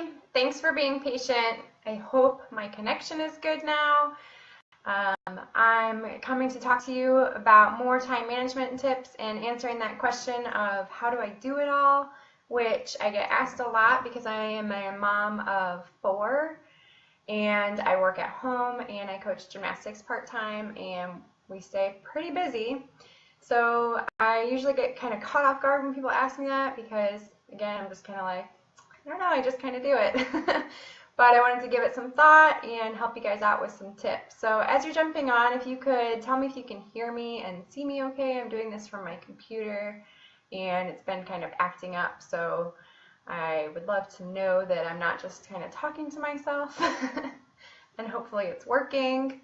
everybody. Thanks for being patient. I hope my connection is good now. I'm coming to talk to you about more time management tips and answering that question of how do I do it all, which I get asked a lot because I am a mom of 4 and I work at home and I coach gymnastics part-time and we stay pretty busy. So I usually get kind of caught off guard when people ask me that because, again, I'm just kind of like, I don't know, I just kind of do it. But I wanted to give it some thought and help you guys out with some tips. So as you're jumping on, if you could tell me if you can hear me and see me okay. I'm doing this from my computer and it's been kind of acting up. So I would love to know that I'm not just kind of talking to myself and hopefully it's working.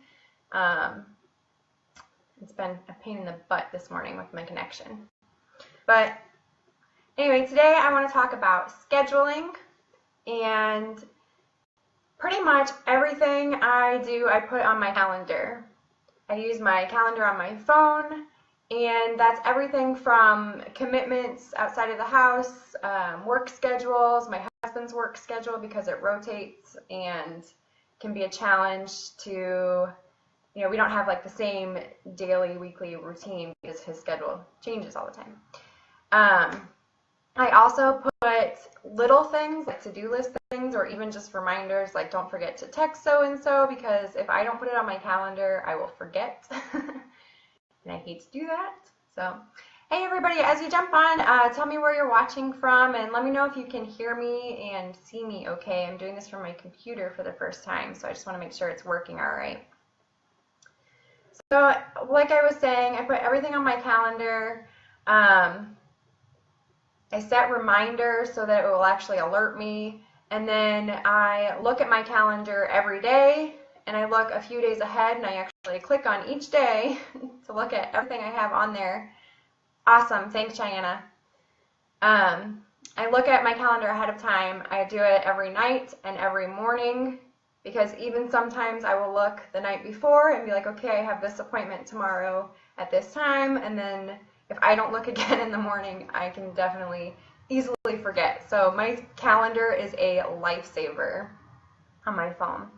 It's been a pain in the butt this morning with my connection. But anyway, today I want to talk about scheduling, and pretty much everything I do I put on my calendar. I use my calendar on my phone, and that's everything from commitments outside of the house, work schedules, my husband's work schedule because it rotates and can be a challenge to, we don't have like the same daily, weekly routine because his schedule changes all the time. I also put little things like to-do list things or even just reminders like don't forget to text so-and-so because if I don't put it on my calendar, I will forget. And I hate to do that. So, hey everybody, as you jump on, tell me where you're watching from and let me know if you can hear me and see me okay. I'm doing this from my computer for the first time, so I just want to make sure it's working all right. So, like I was saying, I put everything on my calendar. I set reminders so that it will actually alert me, and then I look at my calendar every day, and I look a few days ahead, and I actually click on each day to look at everything I have on there. Awesome, thanks, Cheyenne. I look at my calendar ahead of time. I do it every night and every morning, because even sometimes I will look the night before and be like, okay, I have this appointment tomorrow at this time, and then if I don't look again in the morning, I can definitely easily forget. So my calendar is a lifesaver on my phone.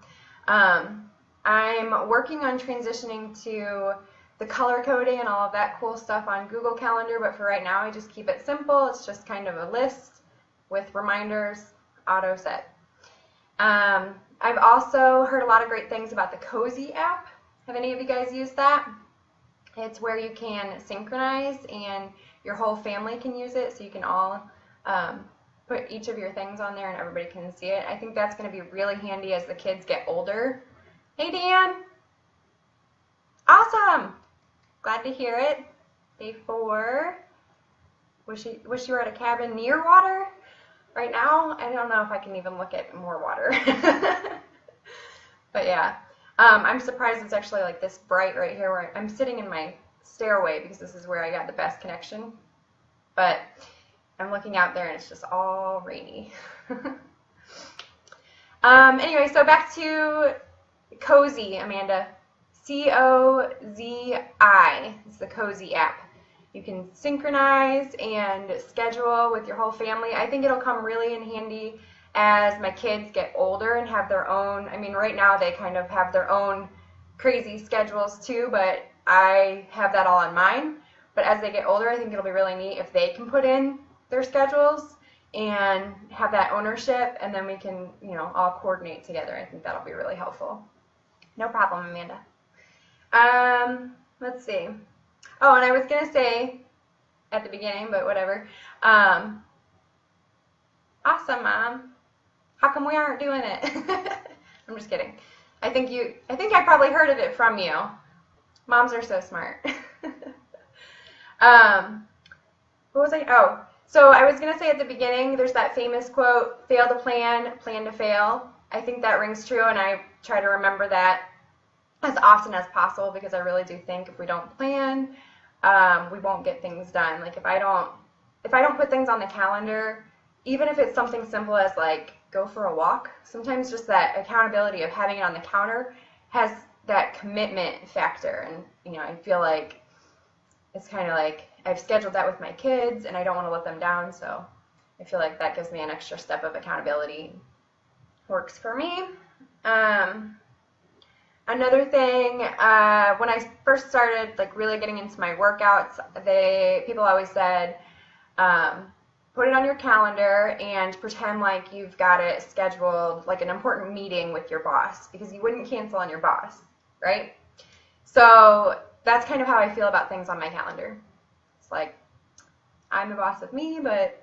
I'm working on transitioning to the color coding and all of that cool stuff on Google Calendar, but for right now I just keep it simple. It's just kind of a list with reminders, auto set. I've also heard a lot of great things about the Cozy app. Have any of you guys used that? It's where you can synchronize and your whole family can use it, so you can all put each of your things on there and everybody can see it. I think that's going to be really handy as the kids get older. Hey Dan! Awesome! Glad to hear it. Day 4. Wish you were at a cabin near water. Right now, I don't know if I can even look at more water. But yeah. I'm surprised it's actually like this bright right here where I'm sitting in my stairway because this is where I got the best connection. But I'm looking out there and it's just all rainy. Anyway, so back to Cozy, Amanda. C-O-Z-I. It's the Cozy app. You can synchronize and schedule with your whole family. I think it'll come really in handy as my kids get older and have their own, right now they kind of have their own crazy schedules too, but I have that all on mine. But as they get older, I think it'll be really neat if they can put in their schedules and have that ownership, and then we can, all coordinate together. I think that'll be really helpful. No problem, Amanda. Let's see. Oh, and I was going to say at the beginning, but whatever. Awesome, Mom. How come we aren't doing it? I'm just kidding. I think I probably heard of it from you. Moms are so smart. What was I? Oh, so I was going to say at the beginning, there's that famous quote, fail to plan, plan to fail. I think that rings true, and I try to remember that as often as possible because I really do think if we don't plan, we won't get things done. Like if I don't put things on the calendar, even if it's something simple as like go for a walk, sometimes just that accountability of having it on the counter has that commitment factor. And, I feel like it's kind of like I've scheduled that with my kids and I don't want to let them down. So I feel like that gives me an extra step of accountability works for me. Another thing, when I first started like really getting into my workouts, people always said, put it on your calendar and pretend like you've got it scheduled, like an important meeting with your boss, because you wouldn't cancel on your boss, right? So that's kind of how I feel about things on my calendar. It's like, I'm the boss of me, but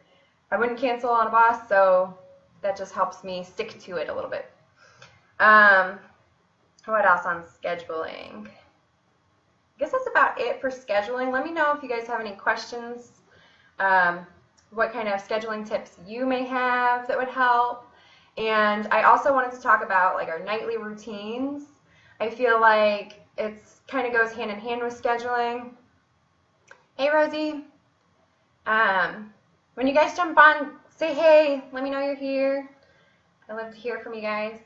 I wouldn't cancel on a boss, so that just helps me stick to it a little bit. What else on scheduling? I guess that's about it for scheduling. Let me know if you guys have any questions, what kind of scheduling tips you may have that would help. And I also wanted to talk about like our nightly routines. I feel like it's kind of goes hand in hand with scheduling. Hey, Rosie. When you guys jump on, say hey. Let me know you're here. I love to hear from you guys.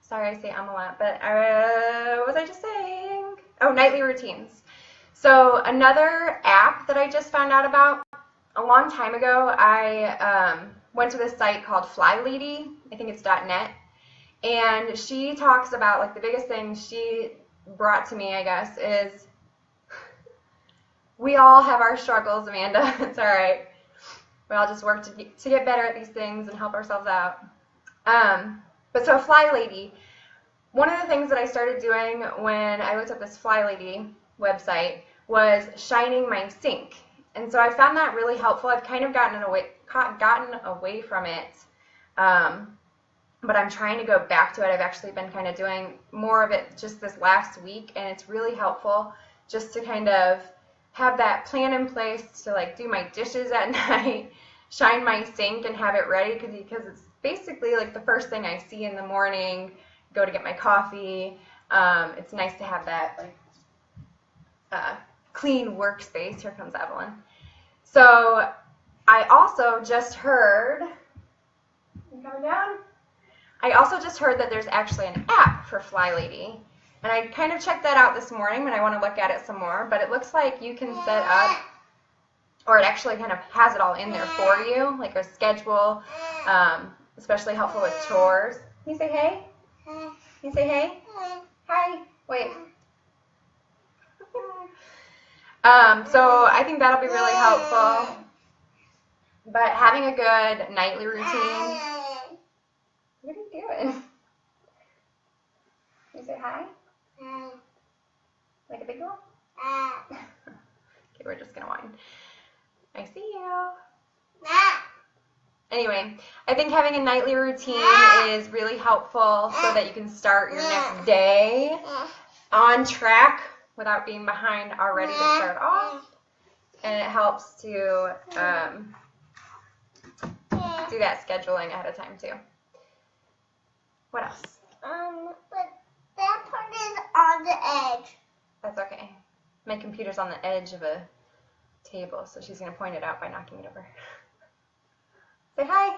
Sorry I say a lot, but what was I just saying? Oh, nightly routines. So another app that I just found out about a long time ago, I went to this site called FlyLady. I think it's .net. And she talks about, like, the biggest thing she brought to me, I guess, is we all have our struggles, Amanda. It's all right. We all just work to get better at these things and help ourselves out. But so FlyLady, one of the things that I started doing when I looked at this FlyLady website was shining my sink. And so I found that really helpful. I've kind of gotten away from it, but I'm trying to go back to it. I've actually been kind of doing more of it just this last week, and it's really helpful just to kind of have that plan in place to like do my dishes at night, shine my sink and have it ready because it's basically like the first thing I see in the morning, go to get my coffee. It's nice to have that like clean workspace. Here comes Evelyn. So I also just heard, coming down? I also just heard that there's actually an app for FlyLady. And I kind of checked that out this morning when I want to look at it some more, but it looks like you can set up, or it actually kind of has it all in there for you, like a schedule, especially helpful with chores. Can you say hey? Can you say hey? Hi. Wait. So I think that'll be really helpful. But having a good nightly routine. What are you doing? Can you say hi? Like a big girl? Okay, we're just gonna whine. I see you. Anyway, I think having a nightly routine is really helpful so that you can start your next day on track without being behind already to start off. And it helps to do that scheduling ahead of time too. What else? But that part is on the edge. That's okay. My computer's on the edge of a table, so she's going to point it out by knocking it over. Say hi.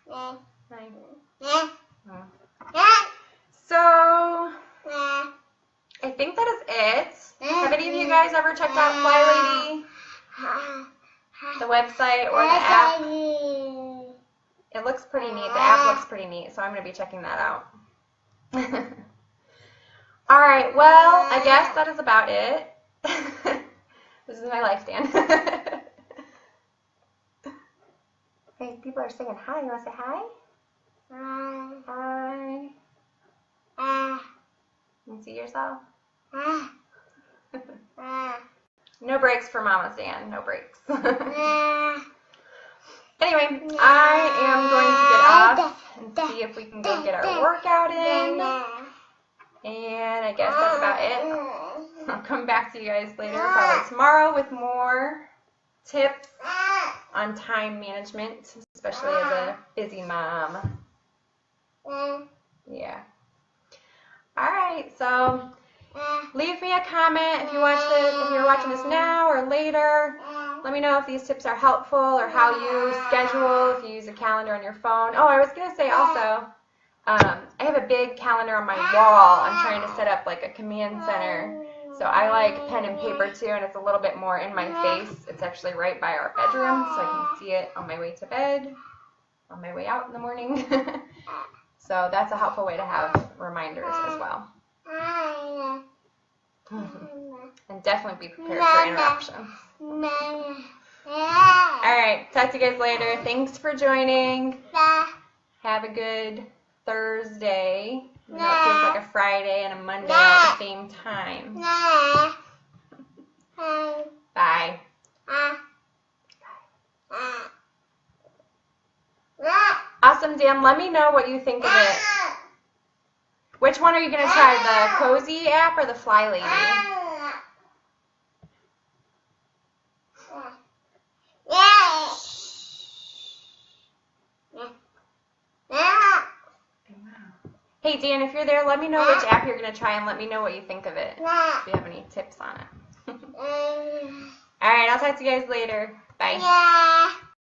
Yeah. Hi. Yeah. Oh. So, I think that is it. Have any of you guys ever checked out FlyLady, the website or the app? It looks pretty neat. The app looks pretty neat, so I'm going to be checking that out. All right, well, I guess that is about it. This is my life, Dan. Hey, people are saying hi. You want to say hi? Hi. You can see yourself? No breaks for Mama Dan. No breaks. Anyway, I am going to get off and see if we can go get our workout in. And I guess that's about it. I'll come back to you guys later, probably tomorrow, with more tips on time management, especially as a busy mom. Yeah. All right, so leave me a comment if you if you're watching this now or later. Let me know if these tips are helpful or how you schedule, if you use a calendar on your phone. Oh, I was going to say also, I have a big calendar on my wall. I'm trying to set up like a command center. So I like pen and paper too, and it's a little bit more in my face. It's actually right by our bedroom, so I can see it on my way to bed. on my way out in the morning. So that's a helpful way to have reminders as well. And definitely be prepared for interruptions. Alright, talk to you guys later. Thanks for joining. Have a good Thursday. Even though it feels like a Friday and a Monday at the same time. Bye. Awesome, Dan. Let me know what you think of it. Which one are you going to try, the Cozy app or the Fly Lady? Hey, Dan, if you're there, let me know which app you're going to try and let me know what you think of it. If you have any tips on it. All right, I'll talk to you guys later. Bye.